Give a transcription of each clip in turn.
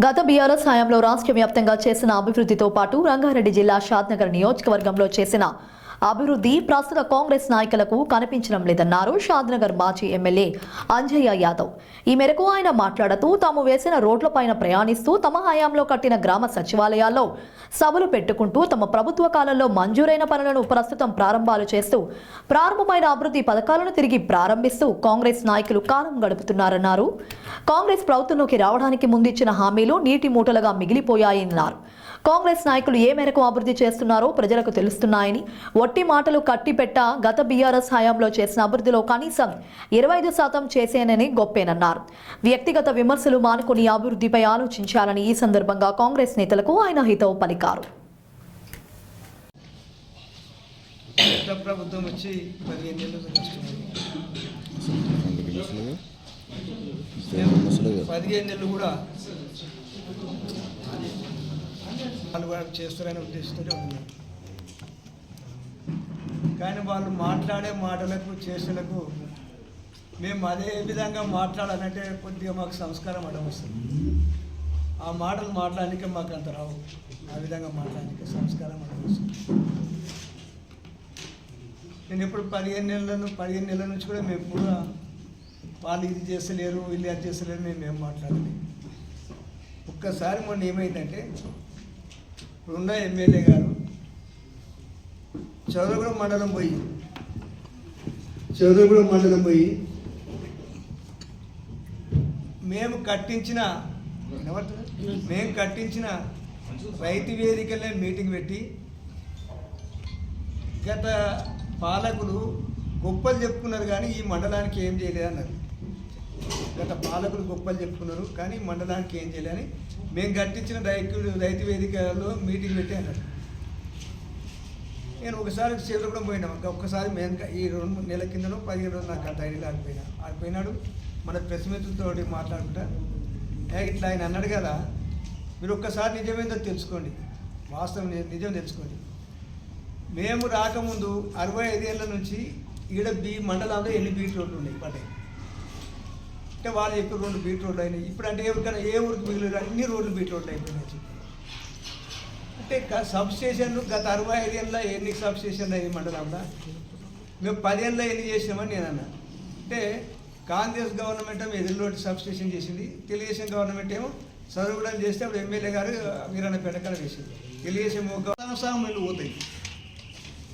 గత బీఆర్ఎస్ హయాంలో రాష్ట్ర వ్యాప్తంగా చేసిన అభివృద్ధితో పాటు రంగారెడ్డి జిల్లా షాద్నగర్ నియోజకవర్గంలో చేసిన అభివృద్ధి ప్రస్తుత కాంగ్రెస్ నాయకులకు కనిపించడం లేదన్నారు షాద్నగర్ మాజీ ఎమ్మెల్యే అంజయ్య యాదవ్. ఈ మేరకు ఆయన మాట్లాడుతూ తాము వేసిన రోడ్లపైన ప్రయాణిస్తూ తమ హయాంలో కట్టిన గ్రామ సచివాలయాల్లో సభలు పెట్టుకుంటూ తమ ప్రభుత్వ కాలంలో మంజూరైన పనులను ప్రస్తుతం ప్రారంభాలు చేస్తూ ప్రారంభమైన అభివృద్ధి పథకాలను తిరిగి ప్రారంభిస్తూ కాంగ్రెస్ నాయకులు కాలం గడుపుతున్నారన్నారు. కాంగ్రెస్ ప్రభుత్వంలోకి రావడానికి ముందిచ్చిన హామీలు నీటి మూటలుగా మిగిలిపోయాయన్నారు. కాంగ్రెస్ నాయకులు ఏ మేరకు అభివృద్ధి చేస్తున్నారో ప్రజలకు తెలుస్తున్నాయని, ఒట్టి మాటలు కట్టిపెట్ట గత బీఆర్ఎస్ హయాంలో చేసిన అభివృద్ధిలో కనీసం 25% చేసేనని గొప్పేనన్నారు. వ్యక్తిగత విమర్శలు మానుకుని అభివృద్ధిపై ఆలోచించాలని ఈ సందర్భంగా కాంగ్రెస్ నేతలకు ఆయన హితవు పలికారు. ప్రభుత్వం వచ్చి 15 నెలలు కూడా వాళ్ళు చేస్తారనే ఉద్దేశంతో ఉన్నారు. కానీ వాళ్ళు మాట్లాడే మాటలకు చేసేలకు మేము అదే విధంగా మాట్లాడాలంటే కొద్దిగా మాకు సంస్కారం అడ్డం వస్తుంది. ఆ మాటలు మాట్లాడడానికి మాకు అంత రావు. ఆ విధంగా మాట్లాడడానికి సంస్కారం అడ్డం వస్తుంది. నేను ఇప్పుడు 15 నెలల నుంచి కూడా మేము కూడా వాళ్ళు ఇది చేస్తలేరు, వీళ్ళు అది చేస్తలేరు, మేము మాట్లాడాలి. ఒక్కసారి మొన్న ఏమైందంటే ఇప్పుడున్న ఎమ్మెల్యే గారు చౌరగూడెం మండలం పోయి మేము కట్టించిన రైతు వేదికలే మీటింగ్ పెట్టి గత పాలకులు గొప్పలు చెప్పుకున్నారు కానీ ఈ మండలానికి ఏం చేయలేదన్నారు. గత పాలకులు గొప్పలు చెప్పుకున్నారు కానీ మండలానికి ఏం చేయలేదని మేము కట్టించిన రైతు వేదికలో మీటింగ్ పెట్టి అన్నారు. నేను ఒకసారి చేతులు కూడా పోయినా. ఒక్కసారి మేము ఈ 2 నెలల కిందనో 15 రోజులు నాకు అంత ఐడియా ఆడిపోయినాడు. మన ప్రెస్ మిత్రులతో మాట్లాడుకుంటా ఇట్లా ఆయన అన్నాడు కదా, మీరు ఒక్కసారి నిజమేందో తెలుసుకోండి, వాస్తవం నిజం తెలుసుకోండి. మేము రాకముందు 65 ఏళ్ళ నుంచి ఈడ మండలంలో ఎన్ని బీట్ రోడ్లు ఉన్నాయి పడ్డాయి అంటే వాళ్ళు చెప్పి 2 బీట్ రోడ్లు అయినాయి. ఇప్పుడు అంటే ఎవరికైనా ఏ ఊరికి మిగిలిన అన్ని రోడ్లు బీట్ రోడ్లు అయిపోయినాయి. అంటే సబ్ స్టేషన్లు గత 65 ఏళ్ళ ఎన్ని సబ్ స్టేషన్లు అయ్యాయి మండలంలో, మేము 10 ఏళ్ళలో ఎన్ని చేసినామని నేను అన్నా. అంటే కాంగ్రెస్ గవర్నమెంట్ ఏమో ఎదురులోటి సబ్ స్టేషన్ చేసింది, తెలుగుదేశం గవర్నమెంట్ ఏమో సరుగుడం చేస్తే అప్పుడు ఎమ్మెల్యే గారు వీరన్నపేట కాడ వేసింది. తెలుగుదేశం వీళ్ళు పోతాయి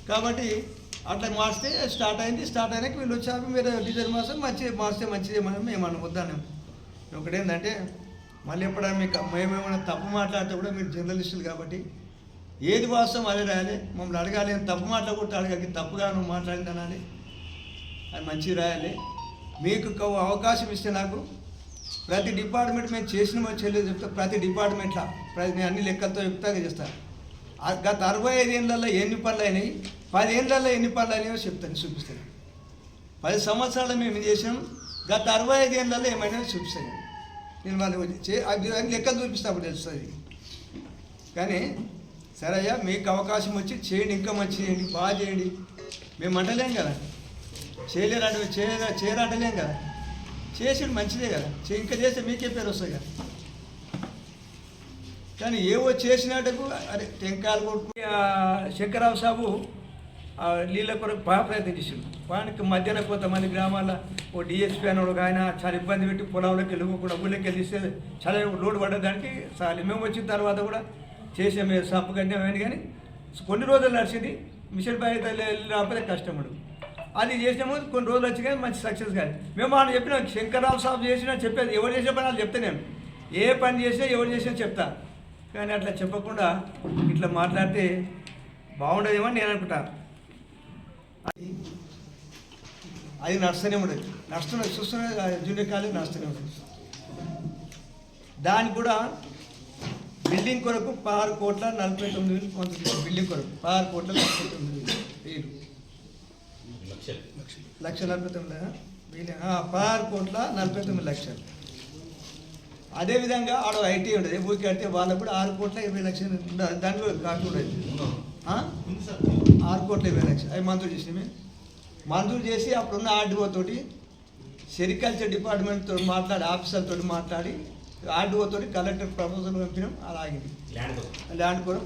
కాబట్టి అట్లా మార్చితే స్టార్ట్ అయినాక వీళ్ళు వచ్చాక మీరు డీజల్ మార్చితే మంచిదే మనం మేము వద్దాను. ఒకటేంటంటే మళ్ళీ ఎప్పుడైనా మీకు మేమేమైనా తప్పు మాట్లాడితే కూడా మీరు జర్నలిస్టులు కాబట్టి ఏది వాస్తవం అదే రాయాలి. మమ్మల్ని అడగాలి, తప్పు మాట్లాడకూడదు, అడగాలి, తప్పుగా నువ్వు మాట్లాడింది అనాలి, అది మంచిగా రాయాలి. మీకు అవకాశం ఇస్తే నాకు ప్రతి డిపార్ట్మెంట్ మేము చేసిన చెల్లెలు చెప్తా, ప్రతి డిపార్ట్మెంట్లో నేను అన్ని లెక్కలతో చెప్తాగా చేస్తాను. గత 65 ఏళ్ళల్లో ఎన్ని పనులు అయినాయి, 10 ఏళ్ళల్లో ఎన్ని పనులు అయినాయో చెప్తాను, చూపిస్తాను. 10 సంవత్సరాలు మేము చేసాం, గత 65 ఏళ్ళల్లో ఏమైనా చూపిస్తాను. నేను వాళ్ళు లెక్కలు చూపిస్తే అప్పుడు తెలుస్తుంది. కానీ సరే అయ్యా, మీకు అవకాశం వచ్చి చేయండి, ఇంకా మంచి చేయండి, బాగా చేయండి. మేము అంటలేం కదా, చేయరంటలేం కదా, చేసి మంచిదే కదా, ఇంకా చేస్తే మీకే పేరు వస్తుంది కదా. కానీ ఏవో చేసినట్టుకు అరే టెంకాయలు కొడుకు శంకరరావు సాబు నీళ్ళ కొరకు ప్రయత్నం చేసిండు. వానికి మధ్యాహ్నం కొంతమంది గ్రామాల్లో ఓ డిఎస్పీ అని ఒక ఆయన చాలా ఇబ్బంది పెట్టి పొలంలోకి వెళ్ళకుండా ఊళ్ళోకి వెళ్ళిస్తే చాలా లోటు పడ్డదానికి చాలు. మేము వచ్చిన తర్వాత కూడా చేసే మేము సప్పు కట్టినామని కానీ కొన్ని రోజులు నడిచింది. మిషన్ బయట రాకపోతే కష్టపడు అది చేసినాము. కొన్ని రోజులు వచ్చి కానీ మంచి సక్సెస్ కానీ మేము వాళ్ళు చెప్పినాం. శంకరరావు సాబు చేసినా చెప్పేది, ఎవరు చేసే పని వాళ్ళు చెప్తే నేను ఏ పని చేసినా ఎవరు చేసినా చెప్తా. కానీ అట్లా చెప్పకుండా ఇట్లా మాట్లాడితే బాగుండదేమో నేను అనుకుంటాను. అది నడుస్తూనే ఉండదు, చూస్తూనే జూనియర్ కాలేజ్ నడుస్తూనే ఉంటుంది. దానికి కూడా బిల్డింగ్ కొరకు 16,49,000 కొంత బిల్డింగ్ కొరకు 16,49,000 1,49,000 16,49,00,000. అదేవిధంగా ఆడ ఐటీ ఉండదు, ఊరికి కడితే వాళ్ళకు కూడా 6,20,00,000 ఉండాలి. దాంట్లో కాకుండా 6,20,00,000 అవి మంజూరు చేసినామే. మంజూరు చేసి అప్పుడున్న ఆర్డీఓ తోటి సెరికల్చర్ డిపార్ట్మెంట్తో మాట్లాడి ఆఫీసర్తో మాట్లాడి ఆర్డీఓతో కలెక్టర్ ప్రపోజల్ పంపినాం, అది ఆగింది. ల్యాండ్ కూడా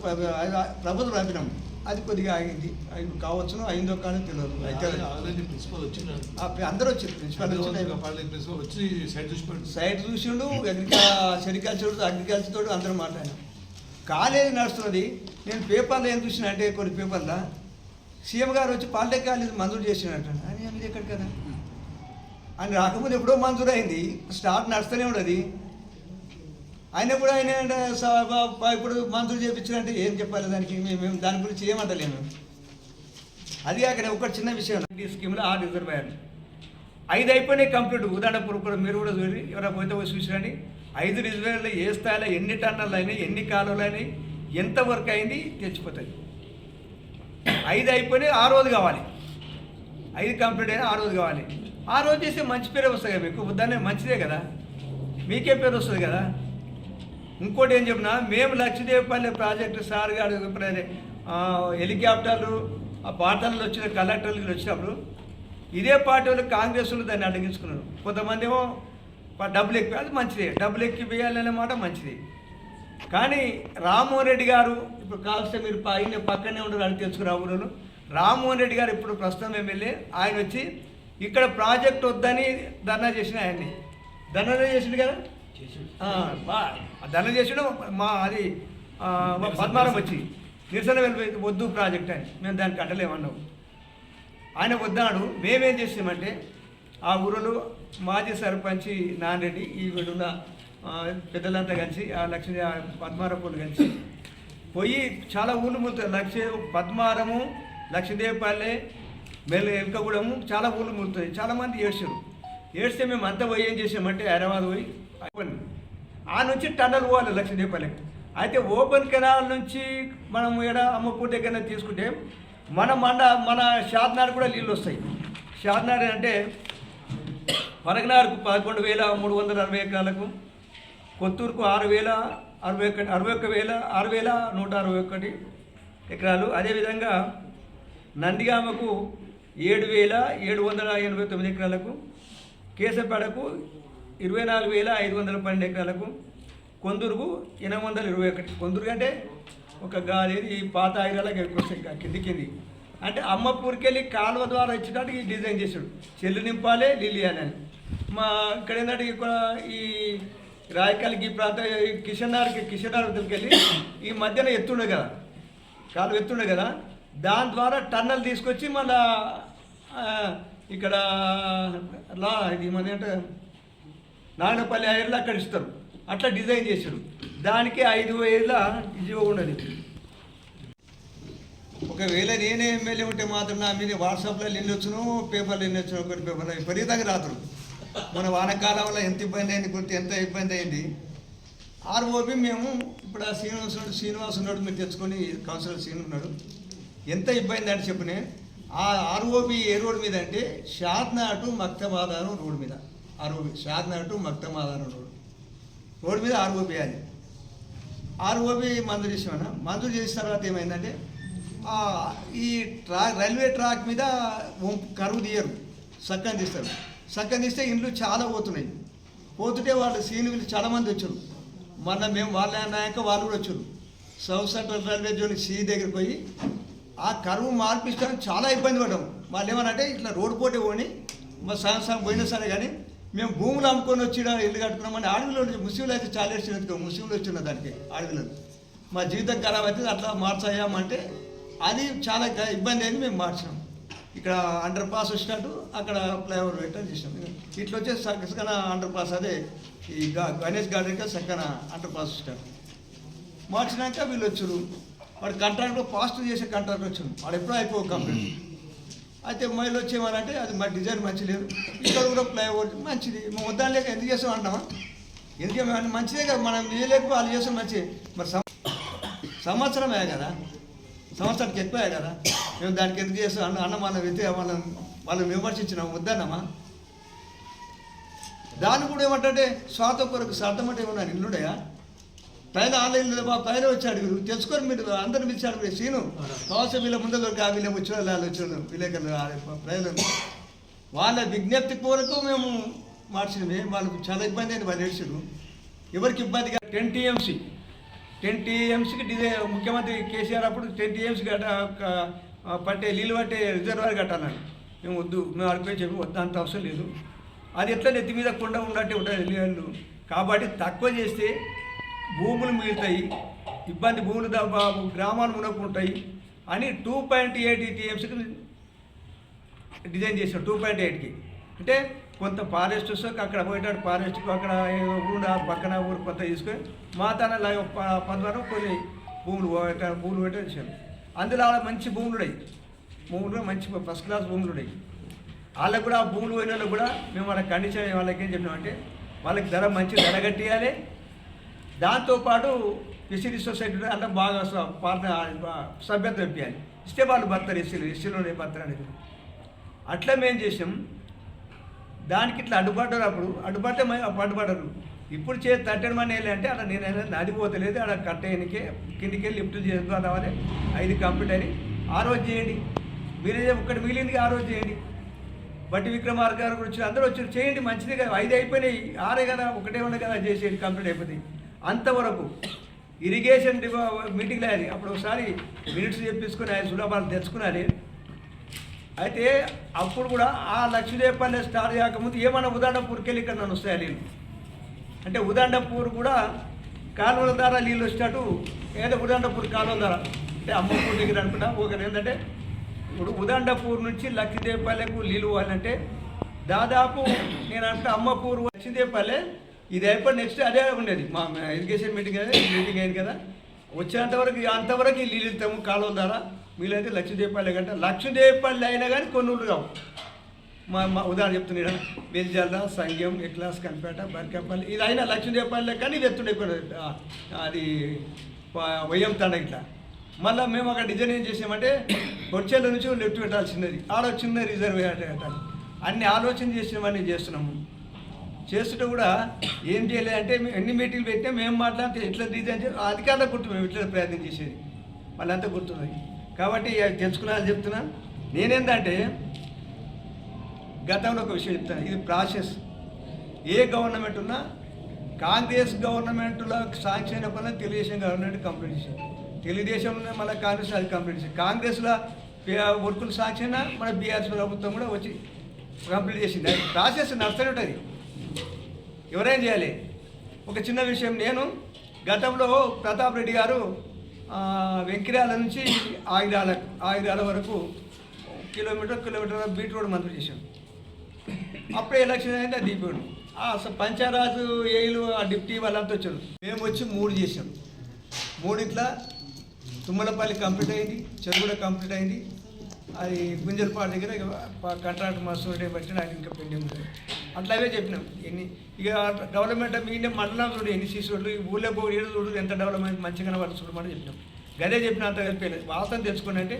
ప్రపోజల్ పంపినాం, అది కొద్దిగా ఆగింది. అది కావచ్చును, అయిందో కానీ తెలియదు. అయితే అందరూ వచ్చారు, ప్రిన్సిపల్ వచ్చి సైట్ చూసిండు, అగ్రికల్చర్ తోటి అందరూ మాట్లాడినాం. కాలేజీ నడుస్తున్నది. నేను పేపర్లో ఏం చూసిన అంటే కొన్ని పేపర్లో సీఎం గారు వచ్చి పాలిటెక్ కాలేజ్ మంజూరు చేసినట్టు అని అది ఎక్కడ కదా అని రాకముందు ఎప్పుడో మంజూరు అయింది, స్టార్ట్ నడుస్తూనే ఉండదు. ఆయన కూడా ఆయన ఇప్పుడు మంజూరు చేయించారంటే ఏం చెప్పాలి దానికి? మేము దాని గురించి ఏమంటలేము. అది అక్కడ ఒక చిన్న విషయం, ఈ స్కీమ్లో 6 రిజర్వాయర్లు 5 అయిపోయినాయి కంప్లీట్. ఉదాహరణ మీరు కూడా చూడండి, ఎవరైనా పోతే పోయి చూసిరండి. 5 రిజర్వాయర్లు ఏ స్థాయిలో ఎన్ని టన్నులు అయినాయి, ఎన్ని కాలువలు అయినాయి, ఎంత వర్క్ అయింది తెచ్చిపోతుంది. 5 అయిపోయినాయి, 6 కావాలి. 5 కంప్లీట్ అయినా 6 కావాలి. 6 చేస్తే మంచి పేరే వస్తుంది కదా మీకు, దాన్ని మంచిదే కదా, మీకే పేరు వస్తుంది కదా. ఇంకోటి ఏం చెప్పినా, మేము లక్షదేవపల్లి ప్రాజెక్టు సార్ గారు హెలికాప్టర్లు ఆ పాటలు వచ్చిన కలెక్టర్లు వచ్చినప్పుడు ఇదే పార్టీ వాళ్ళు కాంగ్రెస్ వాళ్ళు దాన్ని అడ్డగించుకున్నారు. కొంతమంది ఏమో డబ్బులు ఎక్కువ, అది మంచిదే, డబ్బులు ఎక్కి వేయాలనే మాట మంచిది. కానీ రామ్మోహన్ రెడ్డి గారు ఇప్పుడు కాల్స్తే మీరు పక్కనే ఉండరు అని తెలుసుకురా ఊరు. రామ్మోహన్ రెడ్డి గారు ఇప్పుడు ప్రస్తుతం ఎమ్మెల్యే, ఆయన వచ్చి ఇక్కడ ప్రాజెక్ట్ వద్దని ధర్నా చేసిన, ఆయన్ని ధర్నా చేసిండు కదా, ధర్నా చేసిండు. అది పద్మారం వచ్చి నిరసన వెళ్ళిపోయి వద్దు ప్రాజెక్ట్ అని, మేము దానికి కట్టలేమన్నాం. ఆయన వద్దన్నాడు. మేమేం చేసామంటే ఆ ఊరిలో మాజీ సర్పంచి నాన్నరెడ్డి, ఈ వీడున్న పెద్దలంతా కలిసి ఆ పద్మారపులు కలిసి పోయి చాలా ఊళ్ళు ములుతాయి. పద్మారము, లక్షదేవపల్లె, ఎలకగూడెము, చాలా ఊళ్ళు ములుతాయి. చాలామంది ఏడ్స్తే మేము అంతా పోయి ఏం చేసామంటే హైదరాబాద్ పోయి ఆ నుంచి టన్నల్ పోవాలి లక్షదేవపల్లెకి. అయితే ఓపెన్ కెనాల్ నుంచి మనం అమ్మపూర్ దగ్గర తీసుకుంటే మన షాద్నార్ కూడా నీళ్ళు వస్తాయి. షాద్నార్ అంటే పరగనార్కు 11,360 ఎకరాలకు, కొత్తూరుకు 6,161 ఎకరాలు, అదేవిధంగా నందిగామకు 7,789 ఎకరాలకు, కేశపేడకు 24,512 ఎకరాలకు, కొందూరుకు 821. కొందూరు అంటే ఒక గాలి పాత ఐరాలకు ఎక్కువ వస్తాయి, కింది అంటే అమ్మపూర్కి వెళ్ళి కాలువ ద్వారా ఇచ్చేటట్టు ఈ డిజైన్ చేశాడు. చెల్లు నింపాలి, నీళ్ళు అని. మా ఇక్కడ ఏంటంటే ఈ రాయకాలకి ఈ ప్రాంతం కిషన్ వద్దరికి వెళ్ళి ఈ మధ్యన ఎత్తుండే కదా, కాలువ ఎత్తుండే కదా, దాని ద్వారా టన్నల్ తీసుకొచ్చి మళ్ళా ఇక్కడ ఇది మన అంటే నాగనపల్లి ఐర్లు అక్కడ ఇస్తారు, అట్లా డిజైన్ చేశాడు. దానికి 5,000 ఇజీవ ఉండదు. ఒకవేళ నేనే ఎమ్మెల్యే ఉంటే మాత్రం నా మీద వాట్సాప్లో ఎన్ని వచ్చును, పేపర్లు ఎన్ని వచ్చును, ఒకటి పేపర్లో విపరీతంగా రాత్రులు. మన వానకాలంలో ఎంత ఇబ్బంది అయింది, ఎంత ఇబ్బంది అయింది. ఆర్ఓబి మేము ఇప్పుడు ఆ శ్రీనివాస్ ఉన్నాడు, మీరు తెచ్చుకొని కౌన్సిలర్ శ్రీను ఉన్నాడు, ఎంత ఇబ్బంది అంటే చెప్పునే. ఆ ఆర్ఓబి ఏ రోడ్డు మీద అంటే షాద్నార్ టు మక్తమాదారం రోడ్డు మీద, ఆర్ఓబి షాద్నార్ టు మక్తమాదారం రోడ్డు మీద ఆర్ఓబి. అది ఆర్ఓబి మంజూరు చేసామన్నా. మంజూరు చేసిన తర్వాత ఏమైందంటే ఈ రైల్వే ట్రాక్ మీద కరువు తీయరు, సక్కని తీస్తారు. సక్కని తీస్తే ఇండ్లు చాలా పోతుంటే వాళ్ళు సీనియర్లు చాలామంది వచ్చారు. మొన్న మేము వాళ్ళ అన్నాక వాళ్ళు కూడా వచ్చారు. సౌత్ సెంట్రల్ రైల్వే జోన్ సి దగ్గరికి పోయి ఆ కరువు మార్పిస్తానికి చాలా ఇబ్బంది పడ్డాము. వాళ్ళు ఏమనంటే ఇట్లా రోడ్డు పోటీ పోని మా సంవత్సరం పోయినా సరే కానీ మేము భూములు అమ్ముకొని వచ్చి ఇల్లు కట్టుకున్నామని అడవిలో ముస్లింలు అయితే చాలా ఏడ్చినట్టుగా ముస్లింలు వచ్చిన దానికి అడవిలో మా జీవితం ఖరాబ్ అయితే అట్లా మార్చామంటే అది చాలా ఇబ్బంది అయింది. మేము మార్చాం. ఇక్కడ అండర్ పాస్ వచ్చినట్టు అక్కడ ఫ్లైఓవర్ పెట్టని చేసినాం. ఇట్లా వచ్చే సక్కన అండర్ పాస్, అదే ఈ గణేష్ గార్డెన్కి సక్కన అండర్ పాస్ వచ్చినట్టు మార్చినాక వీళ్ళు వచ్చారు. వాడు కాంట్రాక్ట్లో ఫాస్ట్ చేసే కాంట్రాక్ట్ వచ్చాను, వాడు ఎప్పుడూ అయిపోవు కంప్లీట్. అయితే మైలు వచ్చేమనంటే అది మా డిజైన్ మంచి లేదు, ఇక్కడ కూడా ఫ్లైఓవర్ మంచిది, మా వద్దాని లేక ఎందుకు చేస్తాం అంటామా? ఎందుకే మంచిదే కదా, మనం చేయలేక వాళ్ళు చేస్తాం మంచిది. మరి సంవత్సరమే కదా, సంవత్సరానికి ఎక్కువే కదా, మేము దానికి ఎందుకు చేస్తాం అన్న మన వ్యక్తి వాళ్ళని విమర్శించినాం, వద్దన్నమా? దాన్ని కూడా ఏమంటే స్వార్థం కొరకు స్వార్థం అంటే ఏమన్నా ఇల్లుడయా? పైన ఆన్లైన్ పైన వచ్చి అడుగురు తెలుసుకొని మీరు అందరు పిలిచి అడుగురు. సీను కావాల్సిన వీళ్ళ ముందు వీళ్ళ వచ్చిన వాళ్ళు వచ్చిన విలేకరులు ప్రజలు వాళ్ళ విజ్ఞప్తి కొరకు మేము మార్చినవి. వాళ్ళకు చాలా ఇబ్బంది అయింది, వాళ్ళు ఏడ్చారు. ఎవరికి ఇబ్బందిగా 10 టీఎంసీకి ముఖ్యమంత్రి కేసీఆర్ అప్పుడు 10 టీఎంసీ పట్టే నీళ్ళు పట్టే రిజర్వాయర్ కట్టాలని మేము వద్దు, మేము అడిపోయి చెప్పి వద్దు, అంత అవసరం లేదు, అది ఎట్లా నెత్తి మీద కొండ ఉన్నట్టే ఉంటుంది నీళ్ళు, కాబట్టి తక్కువ చేస్తే భూములు మిగులుతాయి, ఇబ్బంది భూములు గ్రామాలు మునక్కుంటాయి అని 2.8 టీఎంసీకి డిజైన్ చేసాం. 2.8కి అంటే కొంత ఫారెస్ట్ వస్తే అక్కడ పోయేటాడు ఫారెస్ట్కి అక్కడ ఊరు పక్కన ఊరు కొంత తీసుకొని మా తన 10 కొన్ని భూములు పెట్టే విషయాలు. అందులో ఆడ మంచి భూములు మంచి ఫస్ట్ క్లాస్ భూములు ఉన్నాయి. వాళ్ళకు కూడా ఆ భూములు పోయిన వాళ్ళకి కూడా మేము వాళ్ళ కండిషన్ వాళ్ళకి ఏం చెప్పినామంటే వాళ్ళకి మంచి ధర కట్టియాలి, దాంతోపాటు ఎస్సీ సొసైటీ అంటే బాగా సభ్యత్వం ఇప్పించాలి, ఇస్తే వాళ్ళు బతారు, ఎస్సీలోనే బతారు అనేది. అట్లా మేము చేసాం. దానికి ఇట్లా అడ్డుపడ్డారు, అడ్డుపడ్డారు. ఇప్పుడు తట్టని మనీ వెళ్ళి అంటే అలా నేను నది పోతలేదు, అక్కడ కట్టేయనికే కిందికి వెళ్ళి లిఫ్ట్ చేసుకోవాలి, 5 కంప్లీట్ అని ఆ రోజు చేయండి, మీరే ఒక్కటి మిగిలింది ఆ రోజు చేయండి. బట్టి విక్రమార్క గారు కూడా వచ్చి అందరూ వచ్చి చేయండి, మంచిదే కదా, 5 అయిపోయినాయి, 6 కదా, ఒకటే ఉన్నాయి కదా, చేసేది కంప్లీట్ అయిపోతాయి. అంతవరకు ఇరిగేషన్ మీటింగ్లో అది అప్పుడు ఒకసారి మినిట్స్ చెప్పించుకొని ఆయన సులభాలు తెచ్చుకున్నది. అయితే అప్పుడు కూడా ఆ లక్ష్మీదేవపల్లి స్టార్ట్ కాకముందు ఏమన్నా ఉదండపూర్కి వెళ్ళి ఇక్కడ నన్ను వస్తాయి నీళ్ళు అంటే ఉదండపూర్ కూడా కాలువల ద్వారా నీళ్ళు వచ్చినట్టు ఏదో ఉదండపూర్ కాలువల ద్వారా అంటే అమ్మపూర్ దగ్గర అనుకుంటా. ఒకటి ఏంటంటే ఇప్పుడు ఉదండపూర్ నుంచి లక్ష్మీదేవపల్లెకు నీళ్ళు పోవాలంటే దాదాపు నేను అంటే అమ్మపూర్ లక్ష్మీదేవపల్లె ఇది అయిపోయి నెక్స్ట్ అదే ఉండేది మా ఇరిగేషన్ మీటింగ్ అయింది కదా, వచ్చేంతవరకు అంతవరకు నీళ్ళు వెళ్తాము కాలువల ద్వారా. వీళ్ళైతే లక్ష్మీదేవపల్లి కంటే లక్ష్మీదేవపల్లి అయినా కానీ కొన్ని ఊళ్ళు కావు. మా ఉదాహరణ చెప్తున్నాడు, వెల్జల్ల, సంగం, ఎక్లాస్, కనిపేట, బర్కాపల్లి ఇది అయినా లక్ష్మీదేవపల్లి కానీ ఇది ఎత్తుండే అది వయ్యం తండ ఇట్లా. మళ్ళీ మేము అక్కడ డిజైన్ ఏం చేసామంటే వచ్చేళ్ళ నుంచి లెఫ్ట్ పెట్టాల్సినది, ఆడ చిన్న రిజర్వేర్ పెట్టాలి, అన్ని ఆలోచన చేసినవన్నీ చేస్తున్నాము. చేస్తుంటే కూడా ఏం చేయలేదంటే ఎన్ని మీటింగ్లు పెట్టినా మేము మాట్లాడితే ఎట్లా డిజైన్ చేసి అధికారులకు గుర్తు, మేము ఇట్లా ప్రయత్నం చేసేది వాళ్ళంతా గుర్తున్నాయి. కాబట్టి తెలుసుకున్నాను చెప్తున్నా. నేనేందంటే గతంలో ఒక విషయం చెప్తాను, ఇది ప్రాసెస్. ఏ గవర్నమెంట్ ఉన్నా కాంగ్రెస్ గవర్నమెంట్లో శాంక్షన్ అయినప్పుడు తెలుగుదేశం గవర్నమెంట్ కంప్లీట్ చేసింది, తెలుగుదేశం మళ్ళీ కాంగ్రెస్ అది కంప్లీట్ చేసింది, కాంగ్రెస్లో వర్కులు శాంక్షన్ మన బీఆర్ఎస్ ప్రభుత్వం కూడా వచ్చి కంప్లీట్ చేసింది. అది ప్రాసెస్ నడుస్తూనే ఉంటుంది, ఎవరైనా చేయాలి. ఒక చిన్న విషయం, నేను గతంలో ప్రతాప్ రెడ్డి గారు వెంకిరాల నుంచి ఆగిరాల వరకు కిలోమీటర్ బీట్ రోడ్ మంజూరు చేశాను. అప్పుడే ఎలక్షన్ అయింది, అది దీపాడు పంచాయరాజు ఏలు ఆ డిప్టీ వాళ్ళంతా వచ్చారు. మేము వచ్చి 3 చేసాం. 3 తుమ్మలపల్లి కంప్లీట్ అయింది, చెరువుడ కంప్లీట్ అయింది, అది గుంజలపాడు దగ్గర కాంట్రాక్ట్ మస్తు బట్టి నాకు ఇంకా పెండింగ్ ఉంది. అట్లాగే చెప్పినాం. ఇక డెవలప్మెంట్ మీనే మండలం చూడు, ఎన్ని సీసోడ్లు ఊళ్ళో పోయి చూడు ఎంత డెవలప్మెంట్ మంచిగా వాళ్ళు చూడమని చెప్పినాం. గదే చెప్పిన అంత కలిపేలేదు. వాసన తెచ్చుకోండి అంటే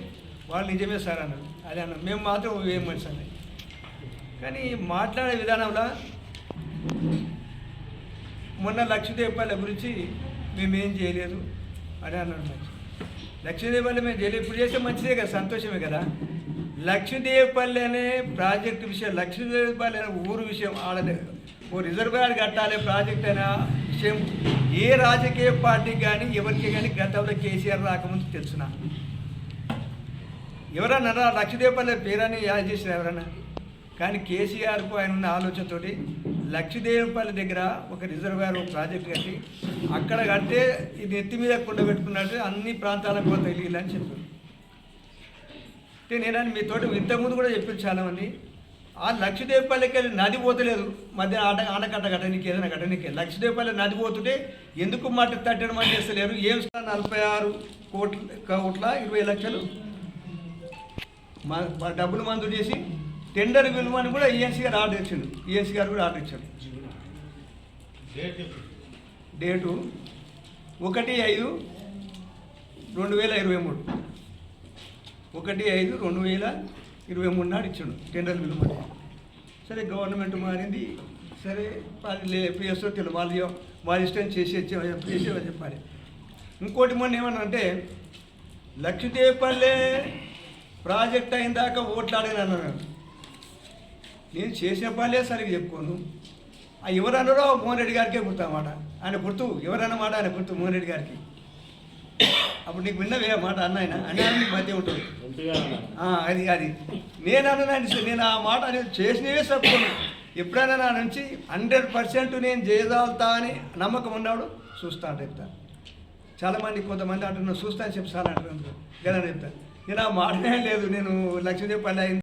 వాళ్ళు నిజమే సార్ అన్నారు, అదే అన్నారు. మేము మాత్రం ఏం మనిషి అన్నది. కానీ మాట్లాడే విధానంలో మొన్న లక్ష్మీదేవపల్లి గురించి మేమేం చేయలేదు అని అన్నాడు. మంచి లక్ష్మీదేవపల్లి మేము చేయలేదు, ఇప్పుడు చేస్తే మంచిదే కదా, సంతోషమే కదా. లక్ష్మీదేవపల్లి అనే ప్రాజెక్టు విషయం, లక్ష్మీదేవపల్లి అనే ఊరు విషయం, ఆడదే ఓ రిజర్వాయర్ కట్టాలి ప్రాజెక్ట్ అనే విషయం ఏ రాజకీయ పార్టీకి కానీ ఎవరికి కానీ గతంలో కేసీఆర్ రాకముందు తెలుసునా? ఎవరన్నా లక్ష్మీదేవపల్లి పేరని యాడ్ చేసిన ఎవరన్నా? కానీ కేసీఆర్కు ఆయన ఉన్న ఆలోచనతోటి లక్ష్మీదేవపల్లి దగ్గర ఒక రిజర్వాయర్ ఒక ప్రాజెక్ట్ కట్టి అక్కడ కడితే ఇది ఎత్తి మీద కుండ పెట్టుకున్నట్టు అన్ని ప్రాంతాలకు పోతే వెళ్ళాలని చెప్పారు. అంటే నేను మీతోటి ఇంతకుముందు కూడా చెప్పారు చాలామంది, ఆ లక్ష్మీదేవపల్లికి వెళ్ళి నది పోతలేదు, మధ్య ఆనకట్ట కట్టడానికి ఏదైనా కట్టడానికి లక్ష్మీదేవపల్లి నది పోతుంటే ఎందుకు మాట తట్టడం అని చేస్తలేరు? ఏం 46 కోట్ల 20 లక్షలు డబ్బులు మంజూరు చేసి టెండర్ విలువని కూడా ఈఎన్సీ గారు ఆర్డర్ ఇచ్చాడు. ఈఎన్సీ గారు కూడా ఆర్డర్ ఇచ్చాడు. డేటు 1/5/2023 1/5/2023 నాడు ఇచ్చాడు టెండర్ విలువ. సరే గవర్నమెంట్ మారింది, సరే ఎప్పుడు చేస్తారో తెలియదు, వాళ్ళ ఇష్టం చేసి చెప్పాలి. ఇంకోటి మొన్న ఏమన్నా అంటే లక్ష్మీదేవపల్లి ప్రాజెక్ట్ అయిన దాకా ఓట్లాడని అన్నాను. నేను చేసిన పనులే సరిగ్గా చెప్పుకోను, ఎవరు అన్నారో మోహన్ రెడ్డి గారికే గుర్తామాట. ఆయన గుర్తు ఎవరైనా మాట ఆయన గుర్తు మోహన్ రెడ్డి గారికి. అప్పుడు నీకు విన్నవే మాట అన్న ఆయన అన్న నీకు మధ్య ఉంటుంది. అది నేను అన్నాను, నేను ఆ మాట చేసినవే చెప్పుకోను. ఎప్పుడైనా నా నుంచి 100% నేను చేయగలుగుతా అని నమ్మకం ఉన్నాడు చూస్తా అంటే చెప్తాను. చాలామంది కొంతమంది అంటున్నారు చూస్తా అని చెప్తాను అంటున్నారు కదా చెప్తాను. నేను ఆ మాట లేదు. నేను లక్ష్మీదేవి పల్లె